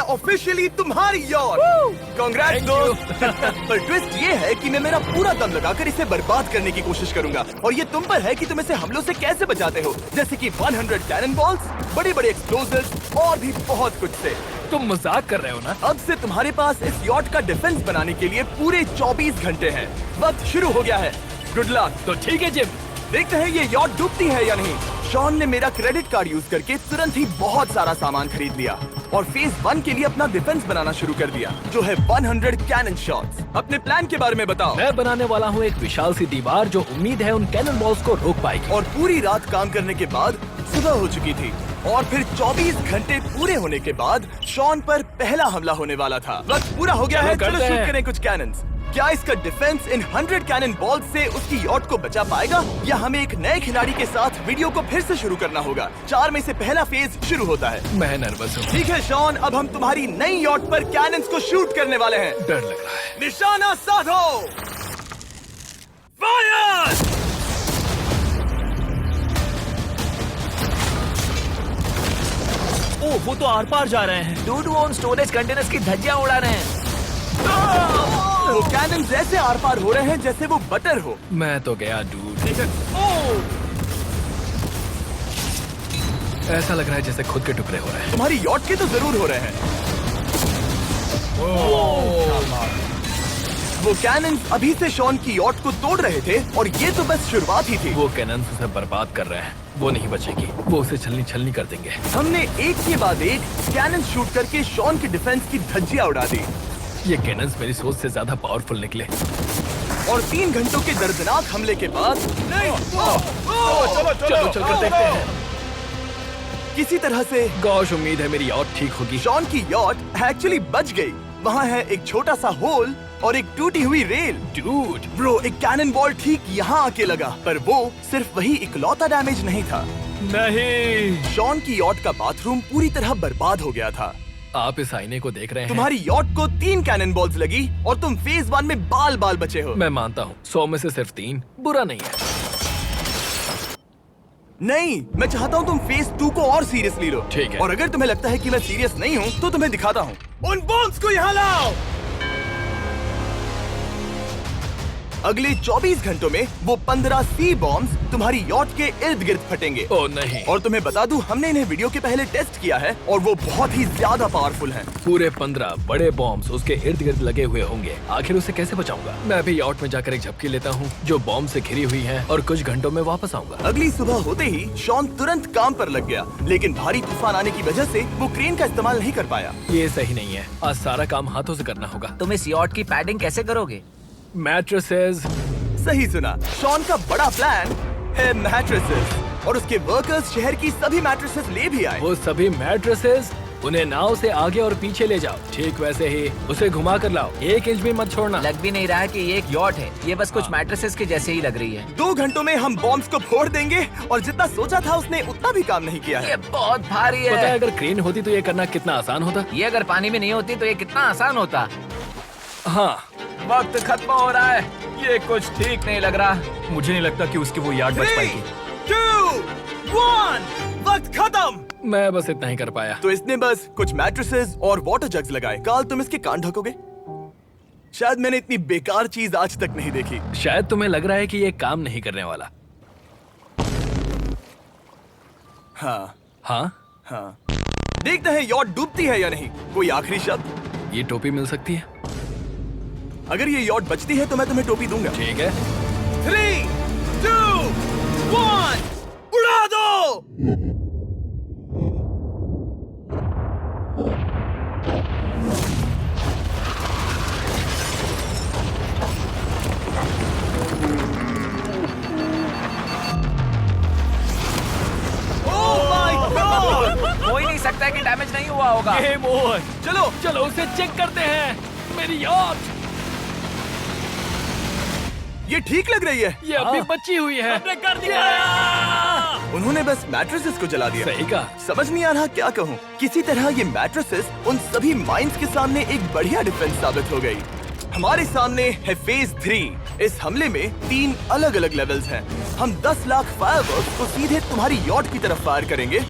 Officially तुम्हारी yacht. Congrats दोस्त। पर ट्विस्ट ये है कि मैं मेरा पूरा दम लगाकर इसे बर्बाद करने की कोशिश करूंगा और ये तुम पर है कि तुम इसे हमलों से कैसे बचाते हो, जैसे कि 100 कैनन बॉल्स, बड़े-बड़े एक्सप्लोजिव्स और भी बहुत कुछ से। तुम मजाक कर रहे हो ना? अब से तुम्हारे पास इस यॉट का डिफेंस बनाने के लिए पूरे 24 घंटे हैं। वक्त शुरू हो गया है। Good luck. तो ठीक है जिम, देखते हैं ये यॉट डूबती है या नहीं। शॉन ने मेरा क्रेडिट कार्ड यूज करके तुरंत ही बहुत सारा सामान खरीद लिया और फेज 1 के लिए अपना डिफेंस बनाना शुरू कर दिया, जो है 100 कैनन शॉट्स। अपने प्लान के बारे में बताओ। मैं बनाने वाला हूँ एक विशाल सी दीवार जो उम्मीद है उन कैनन बॉल्स को रोक पाएगी। और पूरी रात काम करने के बाद सुबह हो चुकी थी और फिर 24 घंटे पूरे होने के बाद शॉन पर पहला हमला होने वाला था। वक्त पूरा हो गया है, चलो शूट करें कुछ कैनन्स। क्या इसका डिफेंस इन 100 कैनन बॉल्स से उसकी यॉट को बचा पाएगा या हमें एक नए खिलाड़ी के साथ वीडियो को फिर से शुरू करना होगा? 4 में से पहला फेज शुरू होता है। मैं नर्वस हूँ। ठीक है शॉन, अब हम तुम्हारी नई यॉट पर कैनन्स को शूट करने वाले हैं। डर लग रहा है। निशाना साधो। फायर! ओ, वो तो आर पार जा रहे हैं। डूड वो उन स्टोरेज कंटेनर्स की धज्जियां उड़ा रहे हैं। वो कैनन ऐसे आर पार हो रहे हैं जैसे वो बटर हो। मैं तो गया डूड। ऐसा लग रहा है जैसे खुद के टुकड़े हो रहे हैं। तुम्हारी यॉट के तो जरूर हो रहे हैं। वो कैनन अभी से शॉन की यॉट को तोड़ रहे थे और ये तो बस शुरुआत ही थी। वो कैनन उसे बर्बाद कर रहे हैं। वो नहीं बचेगी। वो उसे छलनी कर देंगे। हमने एक के बाद एक कैनन शूट करके शॉन की डिफेंस की धज्जियां उड़ा दी। ये कैनन्स मेरी सोच से ज्यादा पावरफुल निकले। और 3 घंटों के दर्दनाक हमले के बाद चलो चलकर देखते हैं। किसी तरह से गॉश, उम्मीद है मेरी यॉट ठीक होगी। शॉन की यॉट एक्चुअली बच गई। वहाँ है एक छोटा सा होल और एक टूटी हुई रेल। डूड ब्रो, एक कैनन बॉल ठीक यहाँ आके लगा, पर वो सिर्फ वही इकलौता डैमेज नहीं था। नहीं, शॉन की यॉट का बाथरूम पूरी तरह बर्बाद हो गया था। आप इस आईने को देख रहे हैं? तुम्हारी यॉट को 3 कैनन बॉल्स लगी और तुम फेज 1 में बाल बचे हो। मैं मानता हूँ 100 में से सिर्फ 3 बुरा नहीं है। नहीं, मैं चाहता हूँ तुम फेज 2 को और सीरियसली लो। ठीक है। और अगर तुम्हें लगता है कि मैं सीरियस नहीं हूँ तो तुम्हें दिखाता हूँ। उन बॉम्ब्स को यहाँ लाओ। अगले 24 घंटों में वो 15 सी बॉम्ब्स तुम्हारी यॉट के इर्द गिर्द फटेंगे। ओह नहीं। और तुम्हें बता दूं, हमने इन्हें वीडियो के पहले टेस्ट किया है और वो बहुत ही ज्यादा पावरफुल हैं। पूरे 15 बड़े बॉम्ब्स उसके इर्द गिर्द लगे हुए होंगे। आखिर उसे कैसे बचाऊंगा? मैं अभी यॉट में जाकर एक झपकी लेता हूँ जो बॉम्ब से घिरी हुई है और कुछ घंटों में वापस आऊंगा। अगली सुबह होते ही शॉन तुरंत काम पर लग गया, लेकिन भारी तूफान आने की वजह से वो क्रेन का इस्तेमाल नहीं कर पाया। ये सही नहीं है। आज सारा काम हाथों से करना होगा। तुम इस यॉट की पैडिंग कैसे करोगे? मैट्रेसेस। सही सुना, शॉन का बड़ा प्लान है मैट्रेसेस और उसके वर्कर्स शहर की सभी मैट्रेसेस ले भी आए। वो सभी मैट्रेसेस उन्हें नाव से आगे और पीछे ले जाओ। ठीक वैसे ही उसे घुमा कर लाओ। 1 इंच भी मत छोड़ना। लग भी नहीं रहा है कि ये एक यॉट है। ये बस कुछ मैट्रेसेस के जैसे ही लग रही है। 2 घंटों में हम बॉम्ब्स को फोड़ देंगे और जितना सोचा था उसने उतना भी काम नहीं किया है। ये बहुत भारी पता है है। अगर क्रेन होती तो ये करना कितना आसान होता। ये अगर पानी में नहीं होती तो ये कितना आसान होता। हाँ, वक्त खत्म हो रहा है। ये कुछ ठीक नहीं लग रहा। मुझे नहीं लगता कि उसकी वो याद बच 3, पाएगी। 2, 1, वक्त खत्म। मैं बस इतना ही कर पाया। तो इसने बस कुछ मैट्रेसेस और वाटर जग्स लगाए। काल, तुम इसके कान ढकोगे? शायद मैंने इतनी बेकार चीज आज तक नहीं देखी। शायद तुम्हें लग रहा है कि ये काम नहीं करने वाला। हाँ हाँ, हाँ, देखते हैं यॉट डूबती है या नहीं। कोई आखिरी शब्द? ये टोपी मिल सकती है। अगर ये यॉट बचती है तो मैं तुम्हें टोपी दूंगा। ठीक है। 3, 2, 1, उड़ा दो। हो ही नहीं सकता है कि डैमेज नहीं हुआ होगा। Game over. चलो चलो उसे चेक करते हैं। मेरी यॉट ये ठीक लग रही है। ये अभी बची हुई है। हमने कर दिया। उन्होंने बस मैट्रेसेस को जला दिया। सही कहा। समझ नहीं आ रहा क्या कहूँ। किसी तरह ये मैट्रेसेस उन सभी माइंस के सामने एक बढ़िया डिफेंस साबित हो गई। हमारे सामने है फेज 3। इस हमले में 3 अलग अलग लेवल्स हैं। हम 10 लाख फायरवर्क्स को सीधे तुम्हारी यॉट की तरफ फायर करेंगे